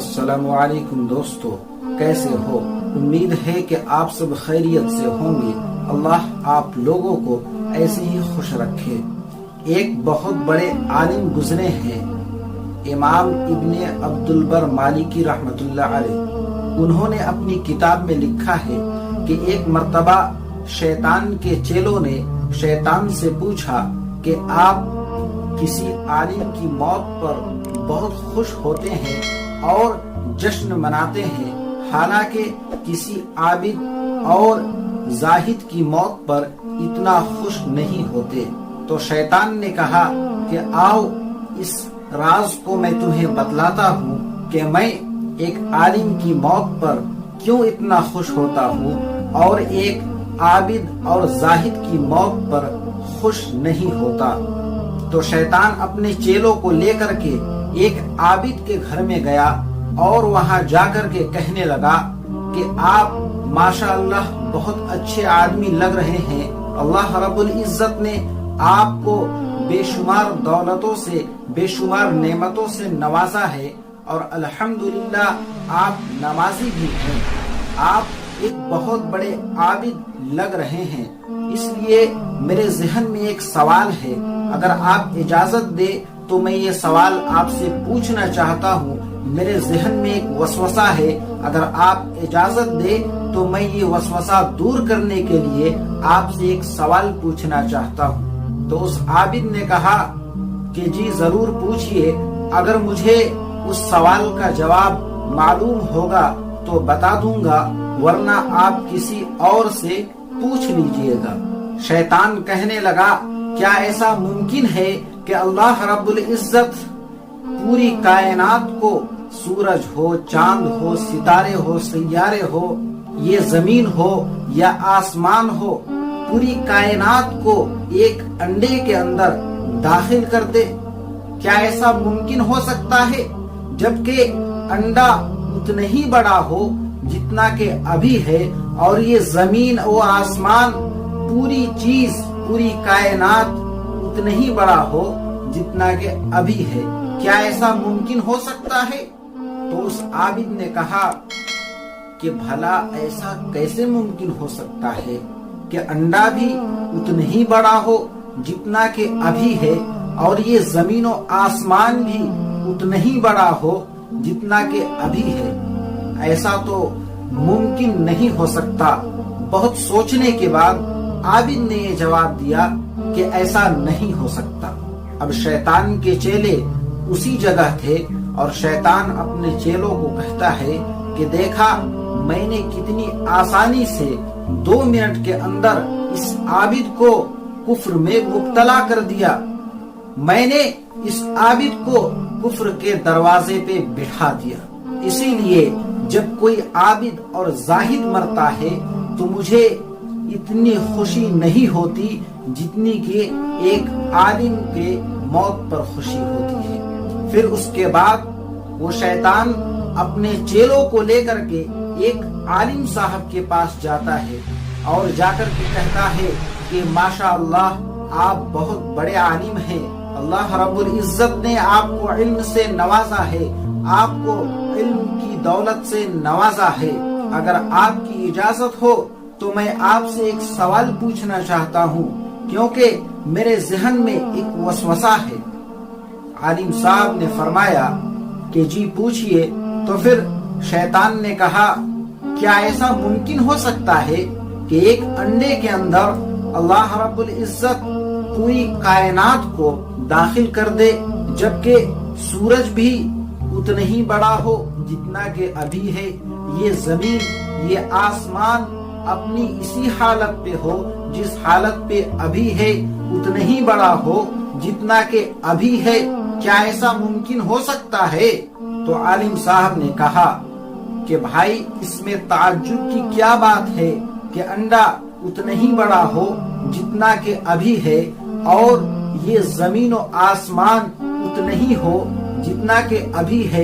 السلام علیکم دوستو، کیسے ہو؟ امید ہے کہ آپ سب خیریت سے ہوں گے۔ اللہ آپ لوگوں کو ایسے ہی خوش رکھے۔ ایک بہت بڑے عالم گزرے ہیں، امام ابن عبد البر مالکی رحمۃ اللہ علیہ۔ انہوں نے اپنی کتاب میں لکھا ہے کہ ایک مرتبہ شیطان کے چیلوں نے شیطان سے پوچھا کہ آپ کسی عالم کی موت پر بہت خوش ہوتے ہیں اور جشن مناتے ہیں، حالانکہ کسی عابد اور زاہد کی موت پر اتنا خوش نہیں ہوتے۔ تو شیطان نے کہا کہ آؤ اس راز کو میں تمہیں بتلاتا ہوں کہ میں ایک عالم کی موت پر کیوں اتنا خوش ہوتا ہوں اور ایک عابد اور زاہد کی موت پر خوش نہیں ہوتا۔ تو شیطان اپنے چیلوں کو لے کر کے ایک عابد کے گھر میں گیا اور وہاں جا کر کے کہنے لگا کہ آپ ماشاءاللہ بہت اچھے آدمی لگ رہے ہیں، اللہ رب العزت نے آپ کو بے شمار دولتوں سے، بے شمار نعمتوں سے نوازا ہے اور الحمدللہ آپ نمازی بھی ہیں، آپ ایک بہت بڑے عابد لگ رہے ہیں۔ اس لیے میرے ذہن میں ایک سوال ہے، اگر آپ اجازت دے تو میں یہ سوال آپ سے پوچھنا چاہتا ہوں۔ میرے ذہن میں ایک وسوسہ ہے، اگر آپ اجازت دے تو میں یہ وسوسہ دور کرنے کے لیے آپ سے ایک سوال پوچھنا چاہتا ہوں۔ تو اس عابد نے کہا کہ جی ضرور پوچھئے، اگر مجھے اس سوال کا جواب معلوم ہوگا تو بتا دوں گا، ورنہ آپ کسی اور سے پوچھ لیجئے گا۔ شیطان کہنے لگا کیا ایسا ممکن ہے کہ اللہ رب العزت پوری کائنات کو، سورج ہو، چاند ہو، ستارے ہو، سیارے ہو، یہ زمین ہو یا آسمان ہو، پوری کائنات کو ایک انڈے کے اندر داخل کر دے؟ کیا ایسا ممکن ہو سکتا ہے؟ جبکہ انڈا اتنا ہی بڑا ہو جتنا کہ ابھی ہے، اور یہ زمین و آسمان پوری چیز، پوری کائنات اتنا ہی بڑا ہو جتنا کہ ابھی ہے۔ کیا ایسا ممکن ہو سکتا ہے؟ تو اس عابد نے کہا کہ بھلا ایسا کیسے ممکن ہو سکتا ہے کہ انڈا بھی اتنا ہی بڑا ہو جتنا کہ ابھی ہے، اور یہ زمین و آسمان بھی اتنا ہی بڑا ہو جتنا کہ ابھی ہے؟ ایسا تو ممکن نہیں ہو سکتا۔ بہت سوچنے کے بعد عابد نے یہ جواب دیا کہ ایسا نہیں ہو سکتا۔ اب شیطان کے چیلے اسی جگہ تھے اور شیطان اپنے چیلوں کو کہتا ہے کہ دیکھا میں نے کتنی آسانی سے 2 منٹ کے اندر اس عابد کو کفر میں مبتلا کر دیا۔ میں نے اس عابد کو کفر کے دروازے پہ بٹھا دیا۔ اسی لیے جب کوئی عابد اور زاہد مرتا ہے تو مجھے اتنی خوشی نہیں ہوتی جتنی کہ ایک عالم کے موت پر خوشی ہوتی ہے۔ پھر اس کے بعد وہ شیطان اپنے چیلوں کو لے کر کے ایک عالم صاحب کے پاس جاتا ہے اور جا کر کے کہتا ہے کہ ماشاءاللہ آپ بہت بڑے عالم ہیں، اللہ رب العزت نے آپ کو علم سے نوازا ہے، آپ کو علم کی دولت سے نوازا ہے، اگر آپ کی اجازت ہو تو میں آپ سے ایک سوال پوچھنا چاہتا ہوں، کیونکہ میرے ذہن میں ایک وسوسہ ہے۔ عالم صاحب نے فرمایا کہ جی پوچھئے۔ تو پھر شیطان نے کہا کیا ایسا ممکن ہو سکتا ہے کہ ایک انڈے کے اندر اللہ رب العزت پوری کائنات کو داخل کر دے، جبکہ سورج بھی اتنا ہی بڑا ہو جتنا کہ ابھی ہے، یہ زمین، یہ آسمان اپنی اسی حالت پہ ہو جس حالت پہ ابھی ہے، اتنا ہی بڑا ہو جتنا کہ ابھی ہے؟ کیا ایسا ممکن ہو سکتا ہے؟ تو عالم صاحب نے کہا کہ بھائی اس میں تعجب کی کیا بات ہے کہ انڈا اتنا ہی بڑا ہو جتنا کہ ابھی ہے، اور یہ زمین و آسمان اتنا ہی ہو جتنا کہ ابھی ہے،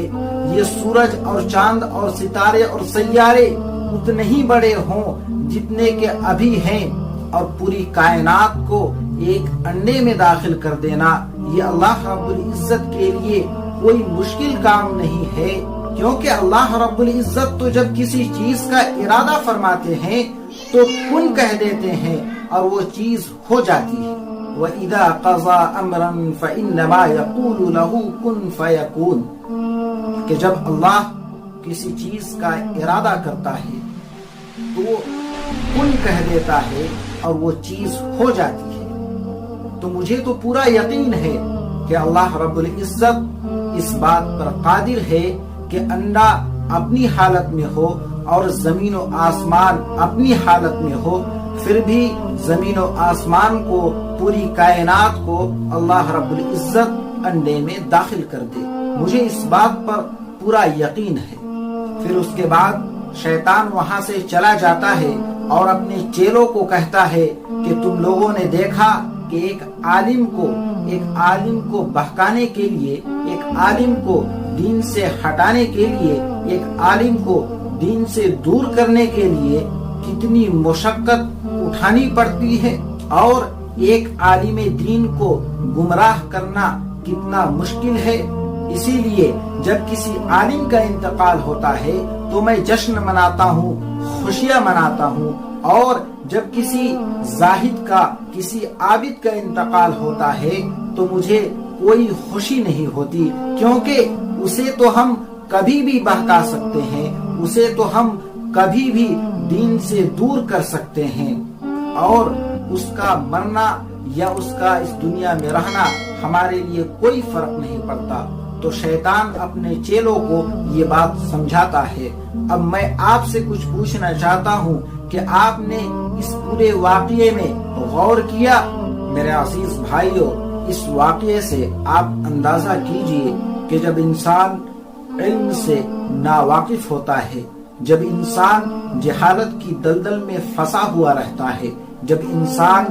یہ سورج اور چاند اور ستارے اور سیارے اتنے ہی بڑے ہوں جتنے کہ ابھی ہیں، اور پوری کائنات کو ایک انڈے میں داخل کر دینا یہ اللہ رب العزت کے لیے کوئی مشکل کام نہیں ہے۔ کیونکہ اللہ رب العزت تو جب کسی چیز کا ارادہ فرماتے ہیں تو کن کہہ دیتے ہیں اور وہ چیز ہو جاتی ہے۔ وَإِذَا قَضَى أَمْرًا فَإِنَّمَا يَقُولُ لَهُ كُن فَيَكُونُ، کہ جب اللہ کسی چیز کا ارادہ کرتا ہے تو وہ کن کہہ دیتا ہے اور وہ چیز ہو جاتی ہے۔ تو مجھے تو پورا یقین ہے کہ اللہ رب العزت اس بات پر قادر ہے کہ انڈا اپنی حالت میں ہو اور زمین و آسمان اپنی حالت میں ہو، پھر بھی زمین و آسمان کو، پوری کائنات کو اللہ رب العزت انڈے میں داخل کر دے۔ مجھے اس بات پر پورا یقین ہے۔ پھر اس کے بعد شیطان وہاں سے چلا جاتا ہے اور اپنے چیلوں کو کہتا ہے کہ تم لوگوں نے دیکھا کہ ایک عالم کو بہکانے کے لیے، ایک عالم کو دین سے ہٹانے کے لیے، ایک عالم کو دین سے دور کرنے کے لیے کتنی مشقت اٹھانی پڑتی ہے، اور ایک عالم دین کو گمراہ کرنا کتنا مشکل ہے۔ اسی لیے جب کسی عالم کا انتقال ہوتا ہے تو میں جشن مناتا ہوں، خوشیاں مناتا ہوں، اور جب کسی زاہد کا، کسی عابد کا انتقال ہوتا ہے تو مجھے کوئی خوشی نہیں ہوتی، کیونکہ اسے تو ہم کبھی بھی بہکا سکتے ہیں، اسے تو ہم کبھی بھی دین سے دور کر سکتے ہیں، اور اس کا مرنا یا اس کا اس دنیا میں رہنا ہمارے لیے کوئی فرق نہیں پڑتا۔ تو شیطان اپنے چیلوں کو یہ بات سمجھاتا ہے۔ اب میں آپ سے کچھ پوچھنا چاہتا ہوں کہ آپ نے اس پورے واقعے میں غور کیا؟ میرے عزیز بھائیوں، اس واقعے سے آپ اندازہ کیجئے کہ جب انسان علم سے ناواقف ہوتا ہے، جب انسان جہالت کی دلدل میں پھنسا ہوا رہتا ہے، جب انسان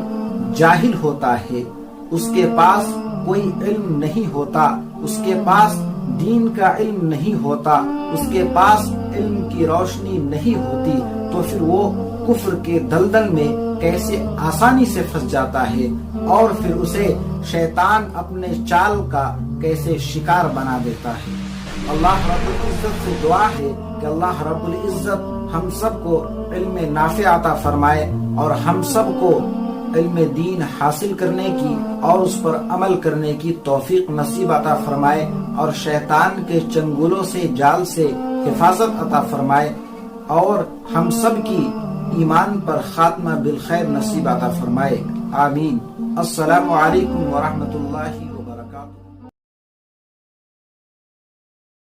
جاہل ہوتا ہے، اس کے پاس کوئی علم نہیں ہوتا، اس کے پاس دین کا علم نہیں ہوتا، اس کے پاس علم کی روشنی نہیں ہوتی، تو پھر وہ کفر کے دلدل میں کیسے آسانی سے پھنس جاتا ہے، اور پھر اسے شیطان اپنے چال کا کیسے شکار بنا دیتا ہے۔ اللہ رب العزت سے دعا ہے کہ اللہ رب العزت ہم سب کو علم نافع عطا فرمائے، اور ہم سب کو علم دین حاصل کرنے کی اور اس پر عمل کرنے کی توفیق نصیب عطا فرمائے، اور شیطان کے چنگلوں سے، جال سے حفاظت عطا فرمائے، اور ہم سب کی ایمان پر خاتمہ بالخیر نصیب عطا فرمائے۔ آمین۔ السلام علیکم ورحمۃ اللہ